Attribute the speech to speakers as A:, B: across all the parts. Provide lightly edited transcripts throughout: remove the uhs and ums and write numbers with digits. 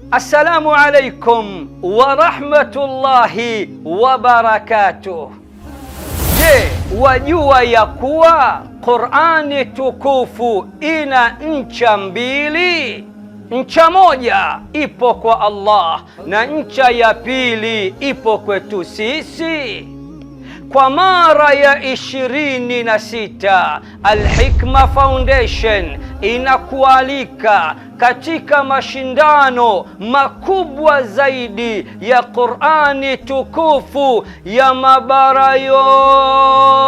A: Assalamu alaikum wa rahmatullahi wa barakatuh. Je, wajua ya kuwa Qur'ani tukufu ina ncha mbili? Ncha moja ipo kwa Allah na ncha ya pili ipo kwetu sisi. Kwa mara ya 26 Al-Hikma Foundation inakualika katika mashindano makubwa zaidi ya Qur'ani tukufu ya mabara yote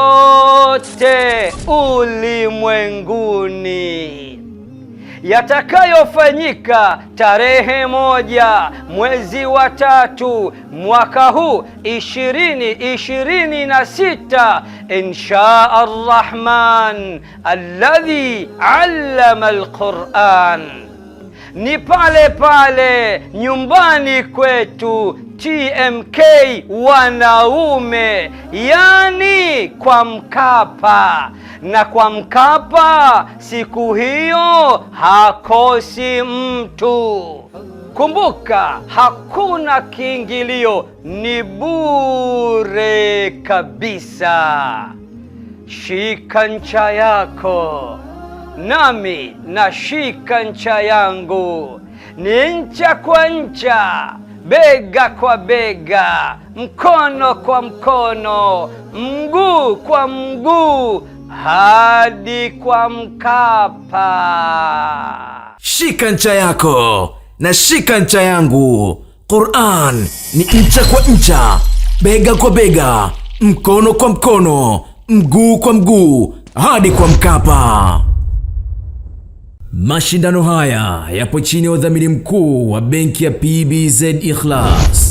A: ulimwenguni, yatakayofanyika tarehe 1 mwezi wa 3 mwaka huu 2026 insha Ar-Rahman alladhi allama al-Quran. Ni pale pale nyumbani kwetu TMK wanaume, yani kwa Mkapa. Na kwa Mkapa siku hiyo hakosi mtu. Kumbuka, hakuna kiingilio, ni bure kabisa. Shika ncha yako nami na shika ncha yangu, ni ncha kwa ncha, bega kwa bega, mkono kwa mkono, mguu kwa mguu, hadi kwa Mkapa.
B: Shika ncha yako na shika ncha yangu. Qur'an ni ncha kwa ncha, bega kwa bega, mkono kwa mkono, mguu kwa mguu, hadi kwa Mkapa. Mashindano haya yapo chini ya udhamini mkuu wa benki ya PBZ Ikhlas.